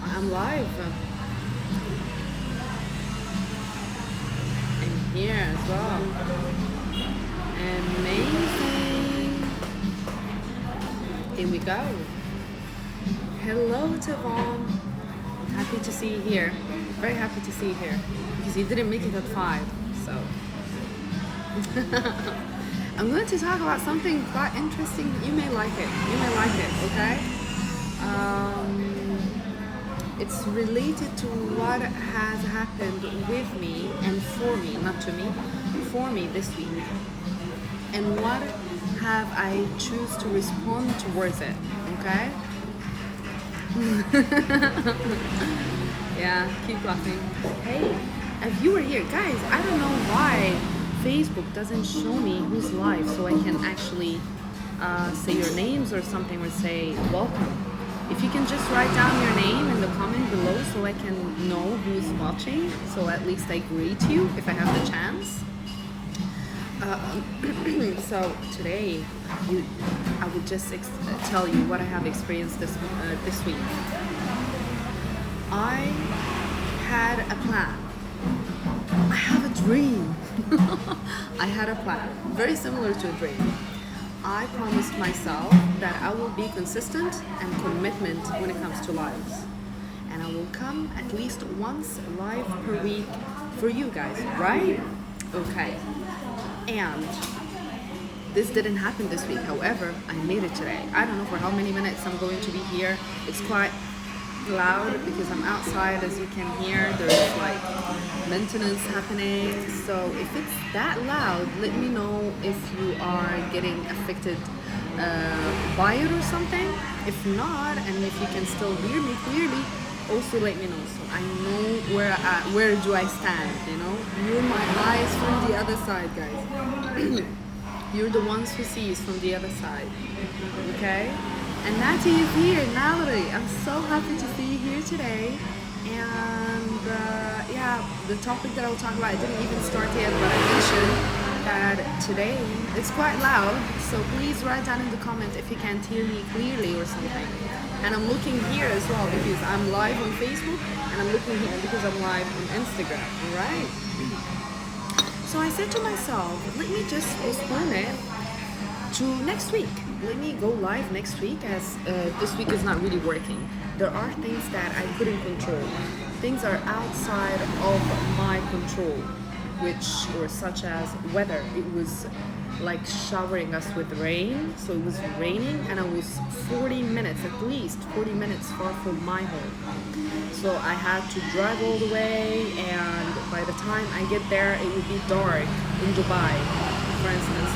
I'm live. And here as well. Amazing. Here we go. Hello, Tavon. Happy to see you here. Very happy to see you here. Because you didn't make it at 5, so. I'm going to talk about something quite interesting. You may like it. You may like it, okay? It's related to what has happened with me and for me, not to me, for me this week. And what have I choose to respond towards it, okay? Yeah, keep laughing. Hey, if you were here, guys, I don't know why Facebook doesn't show me who's live so I can actually say your names or something or say welcome. If you can just write down your name in the comment below so I can know who's watching, so at least I greet you if I have the chance. So today, I would just tell you what I have experienced this week. I had a plan. I have a dream. I had a plan, very similar to a dream. I promised myself that I will be consistent and commitment when it comes to lives. And I will come at least once live per week for you guys, right? Okay. And this didn't happen this week. However, I made it today. I don't know for how many minutes I'm going to be here. It's quite loud because I'm outside, as you can hear. There's like maintenance happening, so if it's that loud, let me know if you are getting affected by it or something. If not, and if you can still hear me clearly, also let me know so I know where do I stand, you know. You're my eyes from the other side, guys. You're the ones who sees from the other side, okay? And Natty is here, Natalie. I'm so happy to see you here today. And yeah, the topic that I'll talk about, I didn't even start yet, but I mentioned that today it's quite loud. So please write down in the comment if you can't hear me clearly or something. And I'm looking here as well because I'm live on Facebook, and I'm looking here because I'm live on Instagram, alright? So I said to myself, let me just postpone it to next week. Let me go live next week, as this week is not really working. There are things that I couldn't control. Things are outside of my control, or such as weather. It was like showering us with rain, so it was raining, and I was 40 minutes, at least 40 minutes far from my home. So I had to drive all the way, and by the time I get there, it would be dark in Dubai, for instance.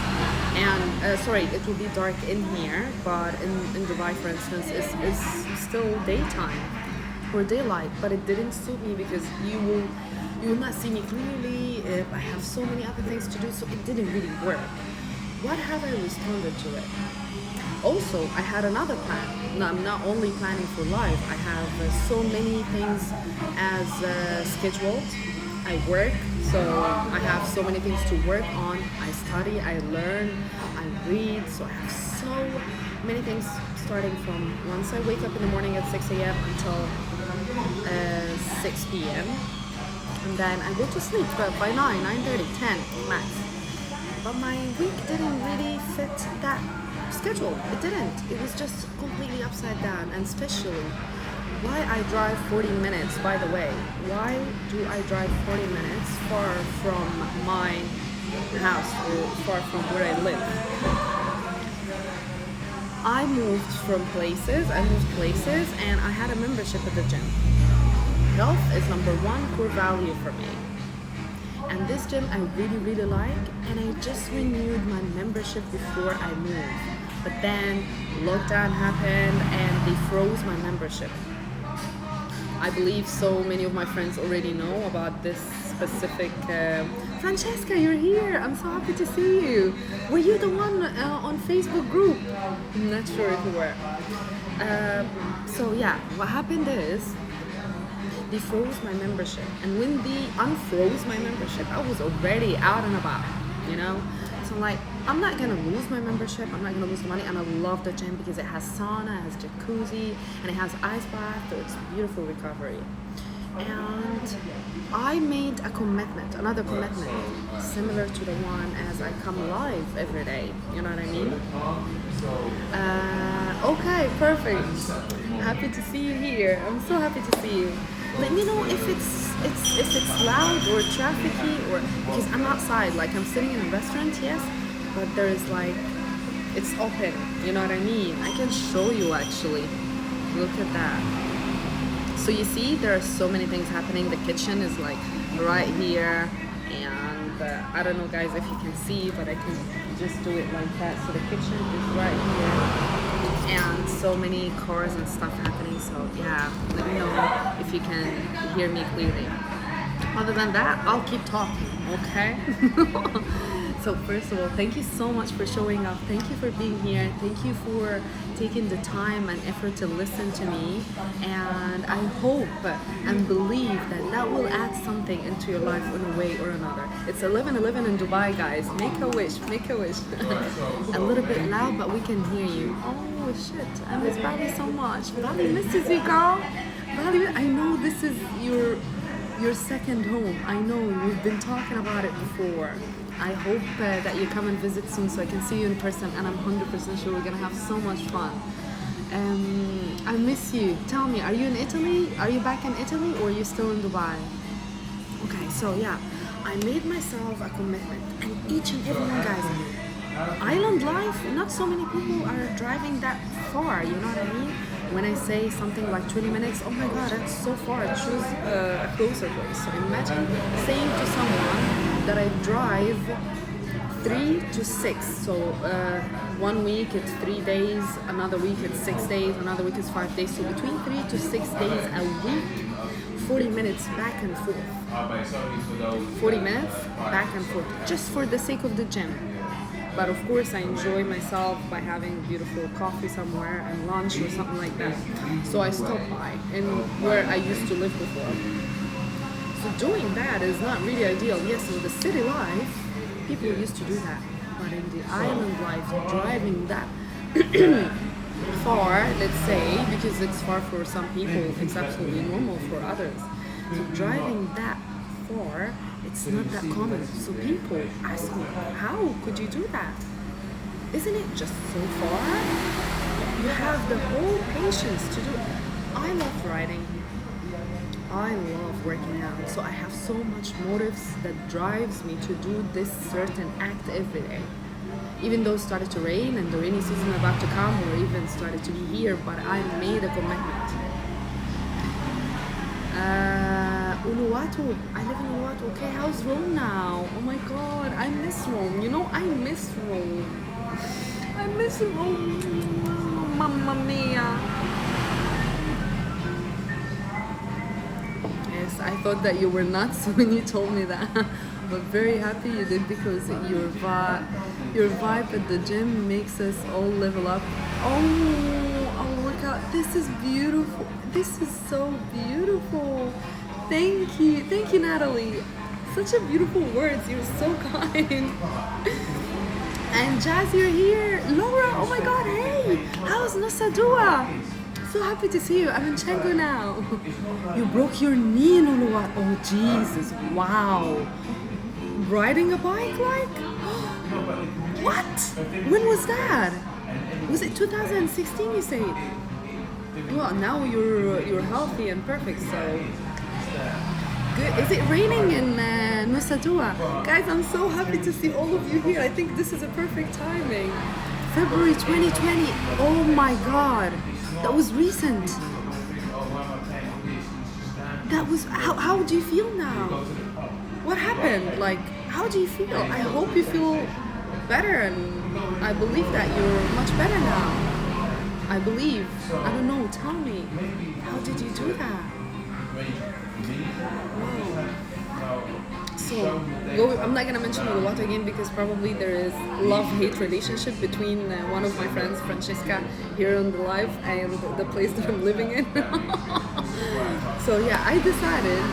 And sorry, it will be dark in here, but in Dubai, for instance, it's still daytime or daylight. But it didn't suit me because you will not see me clearly. I have so many other things to do, so it didn't really work. What have I responded to it? Also, I had another plan. No, I'm not only planning for live. I have so many things as scheduled. I work, so I have so many things to work on. I study, I learn, I read, so I have so many things starting from once I wake up in the morning at 6 a.m. until 6 p.m. And then I go to sleep by 9:30, 10 max. But my week didn't really fit that schedule. It didn't. It was just completely upside down, and especially why I drive 40 minutes, by the way. Why do I drive 40 minutes far from my house or far from where I live? I moved places, and I had a membership at the gym. Health is number one core value for me. And this gym I really, really like, and I just renewed my membership before I moved. But then lockdown happened and they froze my membership. I believe so many of my friends already know about this specific... Francesca, you're here! I'm so happy to see you! Were you the one on Facebook group? I'm not sure if you were. So yeah, what happened is they froze my membership, and when they unfroze my membership, I was already out and about, you know. So I'm like, I'm not gonna lose my membership. I'm not gonna lose the money, and I love the gym because it has sauna, it has jacuzzi, and it has ice bath. So it's beautiful recovery. And I made a commitment, another commitment, similar to the one as I come live every day. You know what I mean? Okay, perfect. Happy to see you here. I'm so happy to see you. Let me know if it's loud or trafficy, or because I'm outside. Like, I'm sitting in a restaurant, yes, but there's like, it's open. You know what I mean? I can show you actually. Look at that. So you see, there are so many things happening. The kitchen is like right here, and I don't know, guys, if you can see, but I can just do it like that. So the kitchen is right here, and so many cars and stuff happening. So yeah, let me know if you can hear me clearly. Other than that, I'll keep talking, okay? So first of all, thank you so much for showing up. Thank you for being here. Thank you for taking the time and effort to listen to me. And I hope and believe that that will add something into your life in a way or another. It's 11:11 in Dubai, guys. Make a wish, make a wish. A little bit loud, but we can hear you. Oh shit, I miss Bali so much. Bali misses you, girl. Bali, I know this is your second home. I know we've been talking about it before. I hope that you come and visit soon so I can see you in person, and I'm 100% sure we're gonna have so much fun. I miss you. Tell me, are you in Italy? Are you back in Italy, or are you still in Dubai? Okay, so yeah, I made myself a commitment, and each and every one, guys, island life, not so many people are driving that far, you know what I mean? When I say something like 20 minutes, oh my god, that's so far, choose a closer place. So imagine saying to someone that I drive 3 to 6. So 1 week it's 3 days, another week it's 6 days, another week it's 5 days. So between 3 to 6 days a week, 40 minutes back and forth. 40 minutes back and forth, just for the sake of the gym. But of course I enjoy myself by having beautiful coffee somewhere and lunch or something like that. So I stop by in where I used to live before. So doing that is not really ideal. Yes, in the city life, people used to do that. But in the island life, driving that far, let's say, because it's far for some people, it's absolutely normal for others. So driving that far, it's not that common. So people ask me, how could you do that? Isn't it just so far? You have the whole patience to do it. I love riding. I love working out. So I have so much motives that drives me to do this certain act every day. Even though it started to rain and the rainy season about to come, or even started to be here, but I made a commitment. Uluwatu. I live in Uluwatu. Okay, how's Rome now? Oh my god, I miss Rome. You know, I miss Rome. I miss Rome. Mamma mia. Yes, I thought that you were nuts when you told me that. But very happy you did, because your vibe at the gym makes us all level up. Oh, look out. This is beautiful. This is so beautiful. Thank you, Natalie. Such a beautiful words. You're so kind. And Jazz, you're here. Laura, oh my god, hey. How's Nosadua? So happy to see you. I'm in Chengu now. You broke your knee in Uluwatu. Oh Jesus, wow. Riding a bike like? What? When was that? Was it 2016 you said? Well, now you're healthy and perfect, so good. Is it raining in Nusa Guys, I'm so happy to see all of you here. I think this is a perfect timing. February 2020. Oh my god. That was recent. That was how do you feel now? What happened? Like, how do you feel? I hope you feel better, and I believe that you're much better now. I believe. I don't know, tell me. How did you do that? Wow. So, I'm not gonna mention Uluwatu again, because probably there is love-hate relationship between one of my friends, Francesca, here on the live, and the place that I'm living in. So yeah, I decided,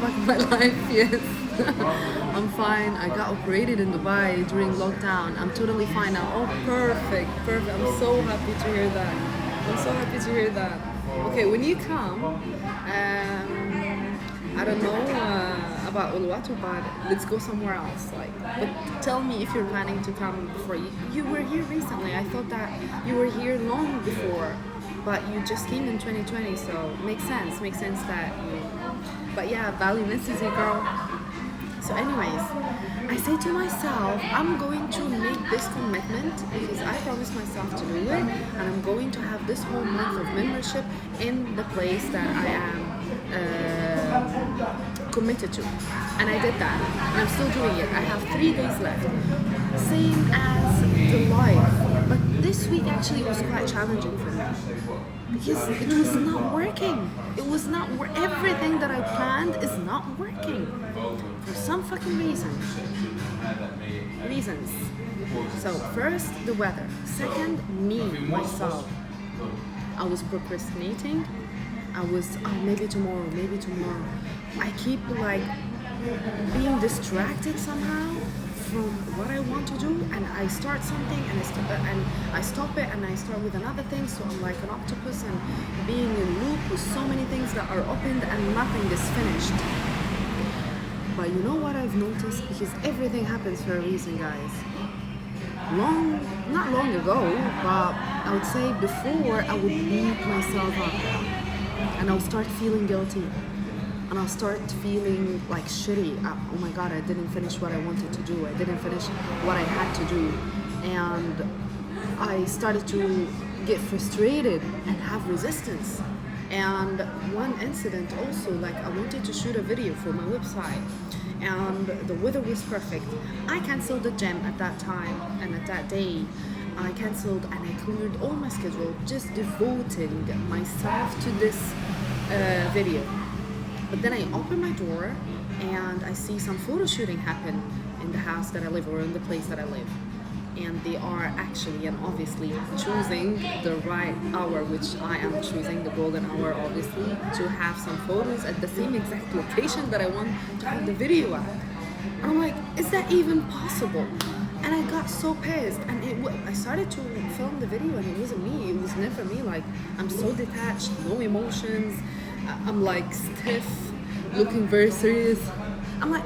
fuck my life, yes. I'm fine. I got operated in Dubai during lockdown. I'm totally fine now. Oh, perfect, perfect. I'm so happy to hear that. I'm so happy to hear that. Okay, when you come, I don't know about Uluwatu, but let's go somewhere else. Like, but tell me if you're planning to come before you were here recently. I thought that you were here long before, but you just came in 2020, so makes sense. Makes sense that you. But yeah, Bali misses you, girl. So, anyways, I say to myself, I'm going to make this commitment because I promised myself to do it, and I'm going to have this whole month of membership in the place that I am committed to. And I did that, and I'm still doing it. I have 3 days left. Same as the live, but this week actually was quite challenging for me because it was not working. It was not everything that I planned is not working for some fucking reasons. So first, the weather. Second, me myself. I was procrastinating. I was maybe tomorrow. I keep like being distracted somehow from what I want to do, and I start something and I stop it and I start with another thing. So I'm like an octopus and being in loop with so many things that are opened and nothing is finished. But you know what I've noticed? Because everything happens for a reason, guys. Not long ago, but I would say before, I would beat myself up and I'll start feeling guilty. And I'll start feeling like shitty. Oh my god, I didn't finish what I wanted to do. I didn't finish what I had to do. And I started to get frustrated and have resistance. And one incident also, like I wanted to shoot a video for my website and the weather was perfect. I canceled the gym at that time and at that day. I canceled and I cleared all my schedule, just devoting myself to this video. But then I open my door and I see some photo shooting happen in the house that I live or in the place that I live. And they are actually and obviously choosing the right hour, which I am choosing the golden hour, obviously, to have some photos at the same exact location that I want to have the video at. And I'm like, is that even possible? And I got so pissed, and I started to film the video, and it wasn't me. It was never me. Like, I'm so detached, no emotions. I'm like stiff, looking very serious. I'm like,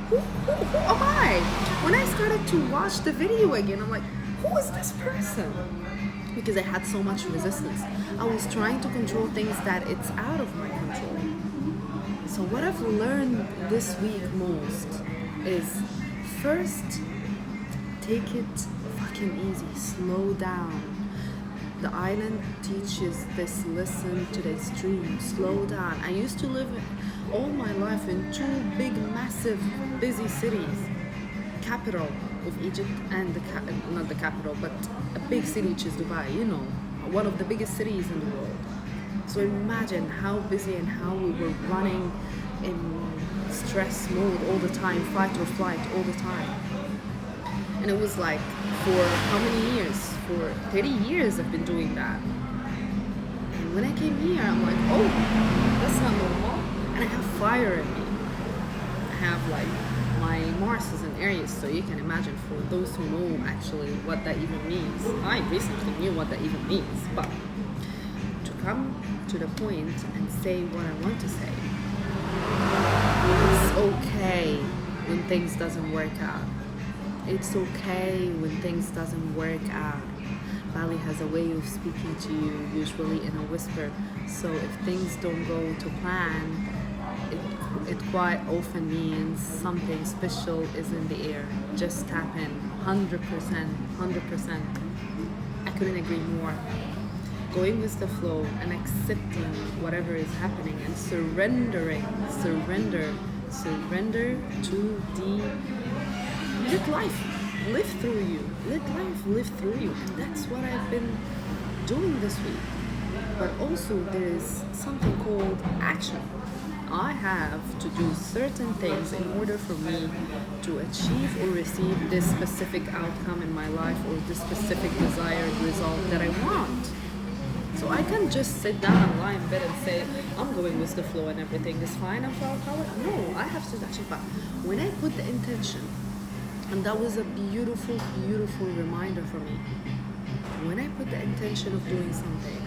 who am I? When I started to watch the video again, I'm like, who is this person? Because I had so much resistance. I was trying to control things that it's out of my control. So what I've learned this week most is first, take it fucking easy, slow down. The island teaches this, listen to the extreme, slow down. I used to live all my life in 2 big, massive, busy cities. Capital of Egypt and not the capital, but a big city which is Dubai, you know, one of the biggest cities in the world. So imagine how busy and how we were running in stress mode all the time, fight or flight all the time. And it was like, for how many years? For 30 years I've been doing that. And when I came here, I'm like, oh, that's not normal. And I have fire in me. I have like, my Mars is in Aries, so you can imagine for those who know actually what that even means. I recently knew what that even means, but to come to the point and say what I want to say, it's okay when things doesn't work out. It's okay when things doesn't work out. Bali has a way of speaking to you, usually in a whisper. So if things don't go to plan, it quite often means something special is in the air. Just tap in, 100%, 100%. I couldn't agree more. Going with the flow and accepting whatever is happening and surrender to let life live through you. Let life live through you. And that's what I've been doing this week. But also there is something called action. I have to do certain things in order for me to achieve or receive this specific outcome in my life or this specific desired result that I want. So I can't just sit down and lie in bed and say, I'm going with the flow and everything is fine, I'm flower power. No, I have to actually, but when I put the intention, and that was a beautiful, beautiful reminder for me. When I put the intention of doing something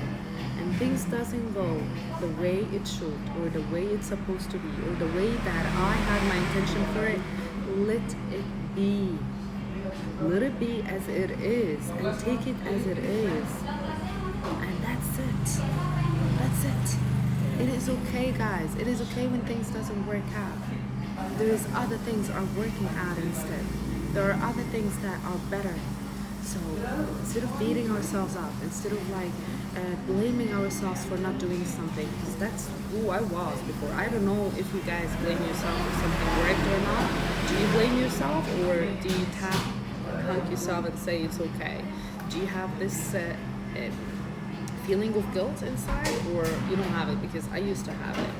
and things doesn't go the way it should or the way it's supposed to be or the way that I had my intention for it, let it be. Let it be as it is and take it as it is. And that's it. That's it. It is okay, guys. It is okay when things doesn't work out. There is other things are working out instead. There are other things that are better. So instead of beating ourselves up, instead of blaming ourselves for not doing something, because that's who I was before. I don't know if you guys blame yourself for something worked or not. Do you blame yourself, or do you hug yourself and say it's okay? Do you have this feeling of guilt inside, or you don't have it? Because I used to have it.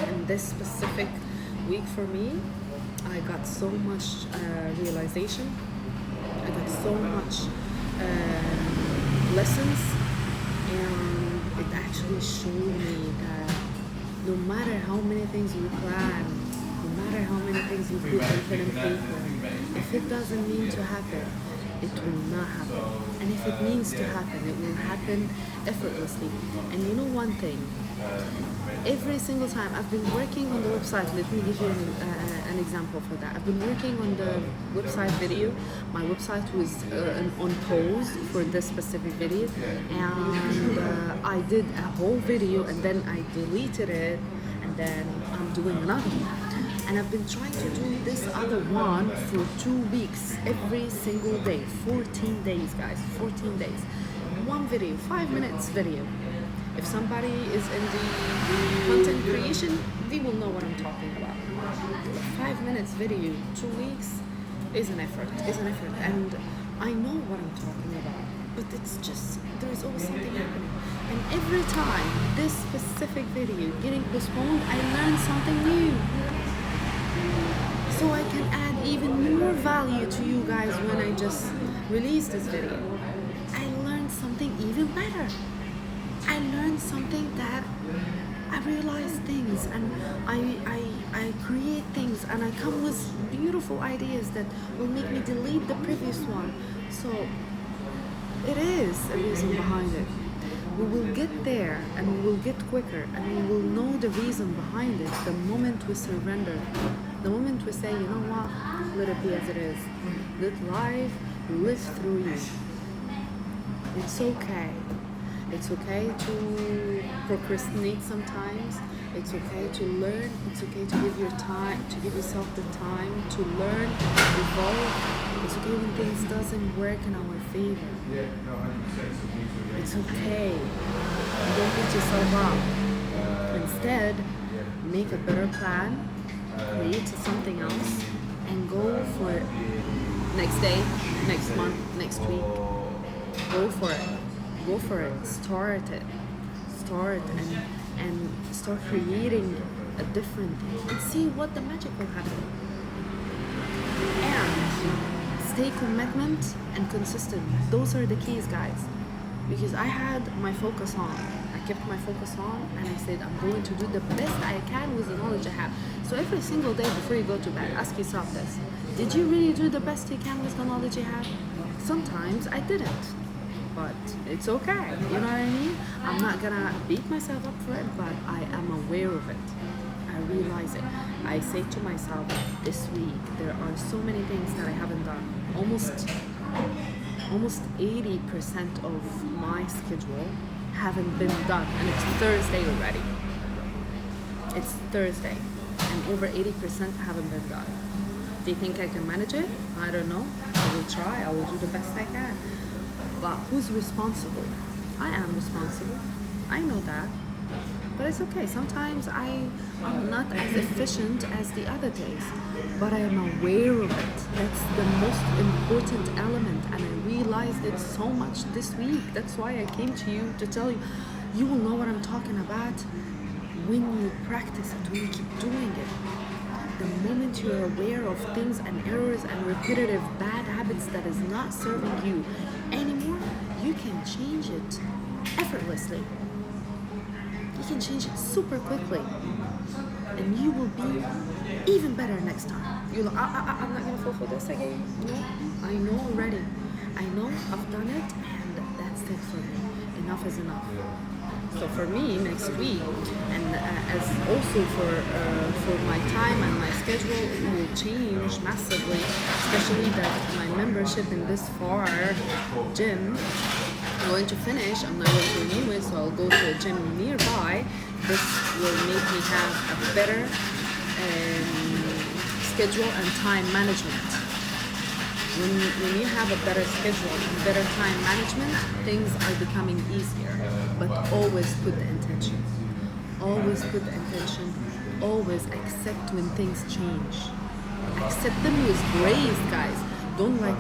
And this specific week for me, I got so much realization. I got so much lessons, and it actually showed me that no matter how many things you plan, no matter how many things you put on pen and paper, if it doesn't mean to happen, it will not happen. And if it means to happen, it will happen effortlessly. And you know one thing, every single time I've been working on the website, let me give you an example for that. I've been working on the website video. My website was on pause for this specific video, and I did a whole video and then I deleted it, and then I'm doing another one. And I've been trying to do this other one for 2 weeks, every single day, 14 days, guys, 14 days. One video, 5 minutes video. If somebody is in the content creation, they will know what I'm talking about. 5 minutes video, 2 weeks is an effort, and I know what I'm talking about. But it's just, there's always something happening. And every time this specific video getting postponed, I learn something new. So I can add even more value to you guys when I just release this video. I learned something even better. I learned something that I realize things, and I create things, and I come with beautiful ideas that will make me delete the previous one. So it is a reason behind it. We will get there, and we will get quicker, and we will know the reason behind it the moment we surrender. The moment we say, you know what, let it be as it is. Let life live through you. It's okay. It's okay to procrastinate sometimes. It's okay to learn. It's okay to give your time, to give yourself the time to learn, evolve. It's okay when things doesn't work in our favor. It's okay. Don't beat yourself up. Instead, make a better plan, create something else, and go for it. Next day, next month, next week. Go for it. Go for it. Start it. Start and start creating a different thing and see what the magic will happen. And stay commitment and consistent. Those are the keys, guys. Because I had my focus on. I kept my focus on, and I said I'm going to do the best I can with the knowledge I have. So every single day before you go to bed, ask yourself this: did you really do the best you can with the knowledge you have? Sometimes I didn't. But it's okay, you know what I mean? I'm not gonna beat myself up for it, but I am aware of it. I realize it. I say to myself, this week there are so many things that I haven't done. Almost 80% of my schedule haven't been done, and it's Thursday already. It's Thursday, and over 80% haven't been done. Do you think I can manage it? I don't know. I will try. I will do the best I can. But who's responsible? I am responsible. I know that. But it's okay. Sometimes I'm not as efficient as the other days, but I am aware of it. That's the most important element, and I realized it so much this week. That's why I came to you to tell you. You will know what I'm talking about when you practice it, when you keep doing it. The moment you're aware of things and errors and repetitive bad habits that is not serving you anymore, you you can change it effortlessly. You can change it super quickly, and you will be even better next time. You're like, I'm not gonna fall for this again. No, I know already. I know I've done it, and that's it for me. Enough is enough. So for me, next week, and as also for my time and my schedule, it will change massively. Especially that my membership in this far gym, I'm going to finish. I'm not going to renew it, so I'll go to a gym nearby. This will make me have a better schedule and time management. When you have a better schedule and better time management, things are becoming easier. But always put the intention. Always put the intention. Always accept when things change. Accept them with grace, guys. Don't like,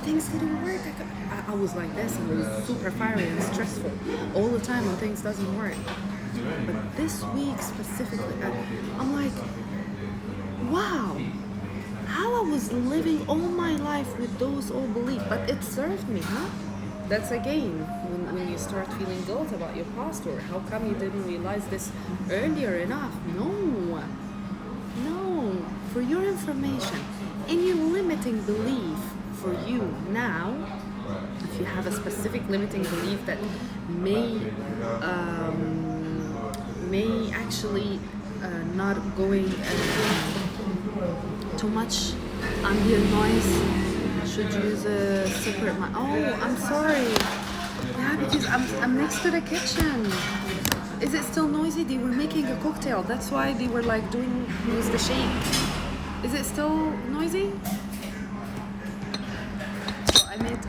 things didn't work. I was like this, and it was super fiery and stressful all the time when things doesn't work. But this week specifically, I'm like, wow, how I was living all my life with those old beliefs, but it served me, huh? That's again, when you start feeling guilt about your past, or how come you didn't realize this earlier enough? No, for your information, any limiting belief for you now, if you have a specific limiting belief that may actually not going too much ambient noise, should use a separate mic. Oh, I'm sorry. Yeah, because I'm next to the kitchen. Is it still noisy? They were making a cocktail. That's why they were like doing use the shake. Is it still noisy? So I made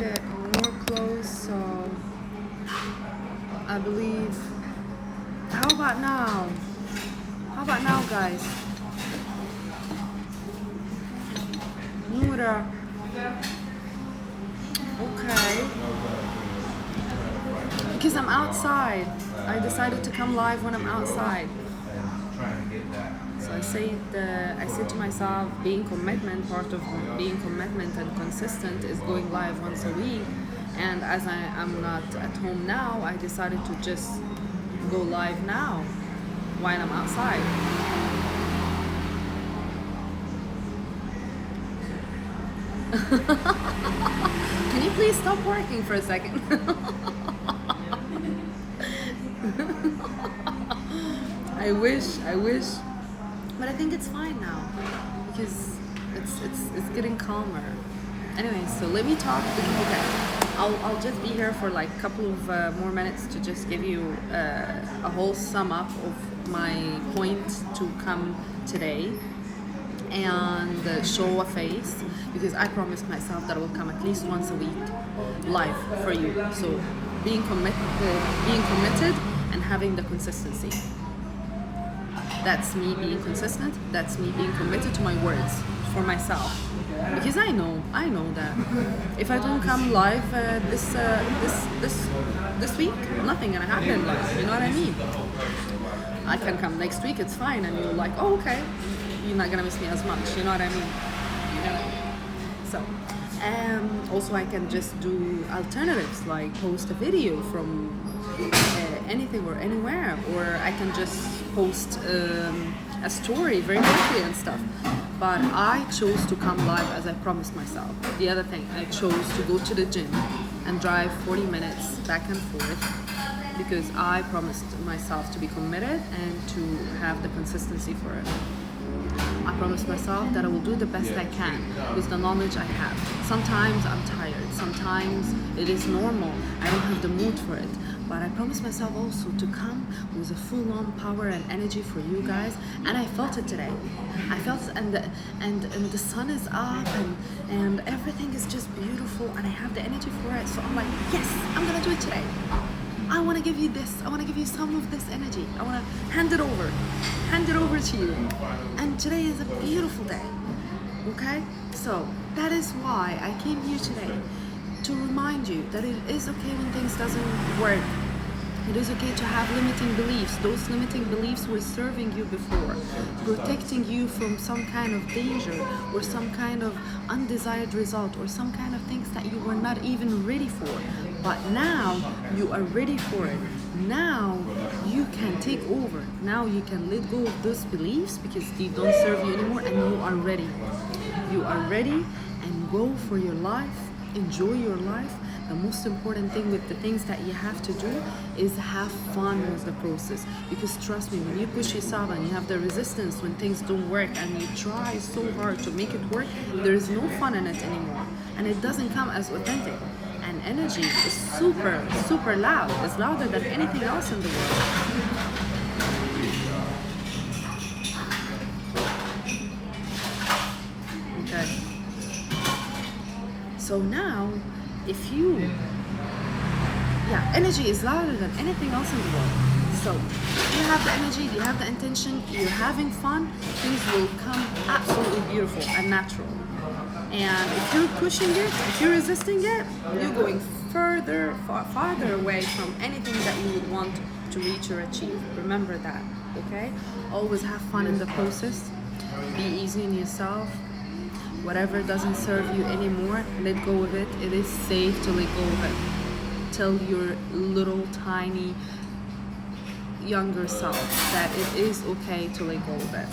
it more close. So I believe. How about now? How about now, guys? Noura. Okay. Because I'm outside. I decided to come live when I'm outside. So I said to myself, being commitment, part of being commitment and consistent is going live once a week. And as I am not at home now, I decided to just go live now while I'm outside. Can you please stop working for a second? I wish, but I think it's fine now because it's getting calmer. Anyway, so let me talk. Okay, I'll just be here for like a couple of more minutes to just give you a whole sum up of my point to come today and show a face, because I promised myself that I will come at least once a week live for you. So being committed and having the consistency. That's me being consistent. That's me being committed to my words for myself. Because I know that if I don't come live this week, nothing gonna happen. You know what I mean? I can come next week. It's fine, and you're like, oh, okay. You're not gonna miss me as much. You know what I mean? So, also I can just do alternatives, like post a video from anything or anywhere, or I can just post a story very quickly and stuff. But I chose to come live as I promised myself. The other thing, I chose to go to the gym and drive 40 minutes back and forth because I promised myself to be committed and to have the consistency for it. I promised myself that I will do the best I can with the knowledge I have. Sometimes I'm tired, sometimes it is normal, I don't have the mood for it. But I promised myself also to come with a full-on power and energy for you guys, and I felt it today. I felt it, and the sun is up, and everything is just beautiful, and I have the energy for it. So I'm like, yes, I'm gonna do it today. I want to give you this. I want to give you some of this energy. I want to hand it over to you. And today is a beautiful day. Okay? So that is why I came here today, to remind you that it is okay when things doesn't work. It is okay to have limiting beliefs. Those limiting beliefs were serving you before, protecting you from some kind of danger or some kind of undesired result or some kind of things that you were not even ready for. But now you are ready for it. Now you can take over. Now you can let go of those beliefs because they don't serve you anymore, and you are ready. You are ready, and go for your life. Enjoy your life. The most important thing with the things that you have to do is have fun with the process. Because trust me, when you push yourself and you have the resistance when things don't work and you try so hard to make it work, there is no fun in it anymore. And it doesn't come as authentic. And energy is super, super loud. It's louder than anything else in the world. Okay. So now, if you, energy is louder than anything else in the world. So if you have the energy, you have the intention, you're having fun, things will come absolutely beautiful and natural. And if you're pushing it, if you're resisting it, you're going farther away from anything that you would want to reach or achieve. Remember that, okay? Always have fun in the process. Be easy on yourself. Whatever doesn't serve you anymore, let go of it. It is safe to let go of it. Tell your little tiny younger self that it is okay to let go of it.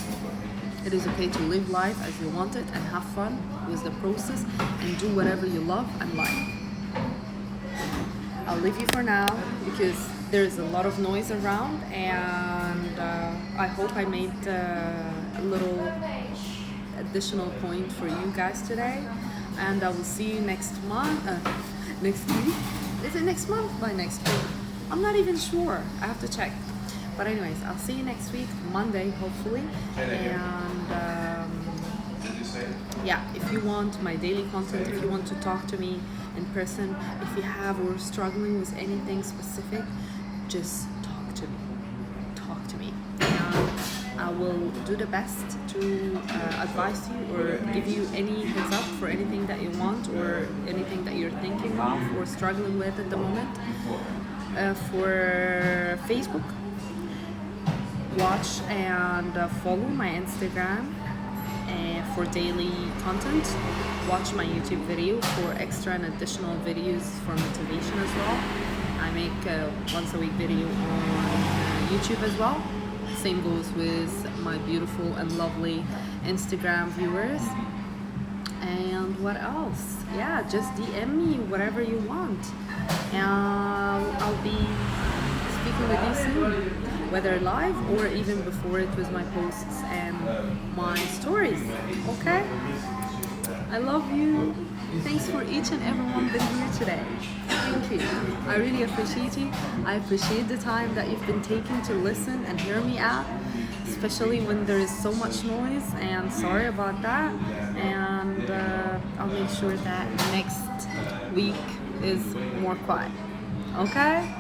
It is okay to live life as you want it and have fun with the process and do whatever you love and like. I'll leave you for now because there's a lot of noise around, and I hope I made a little additional point for you guys today. And I will see you next month. Next week? Is it next month? By next week? I'm not even sure. I have to check. But anyways, I'll see you next week, Monday, hopefully. And if you want my daily content, if you want to talk to me in person, if you have or struggling with anything specific, just talk to me. Talk to me. And I will do the best to advise you or give you any heads up for anything that you want or anything that you're thinking of or struggling with at the moment. For Facebook, watch and follow my Instagram for daily content. Watch my YouTube video for extra and additional videos for motivation as well. I make a once a week video on YouTube as well. Same goes with my beautiful and lovely Instagram viewers. And what else? Just DM me whatever you want. And I'll be speaking with you soon, whether live or even before it with my posts and my stories. Okay? I love you. Thanks for each and everyone being here today. Thank you. I really appreciate you. I appreciate the time that you've been taking to listen and hear me out, especially when there is so much noise, and sorry about that. And I'll make sure that next week is more quiet. Okay?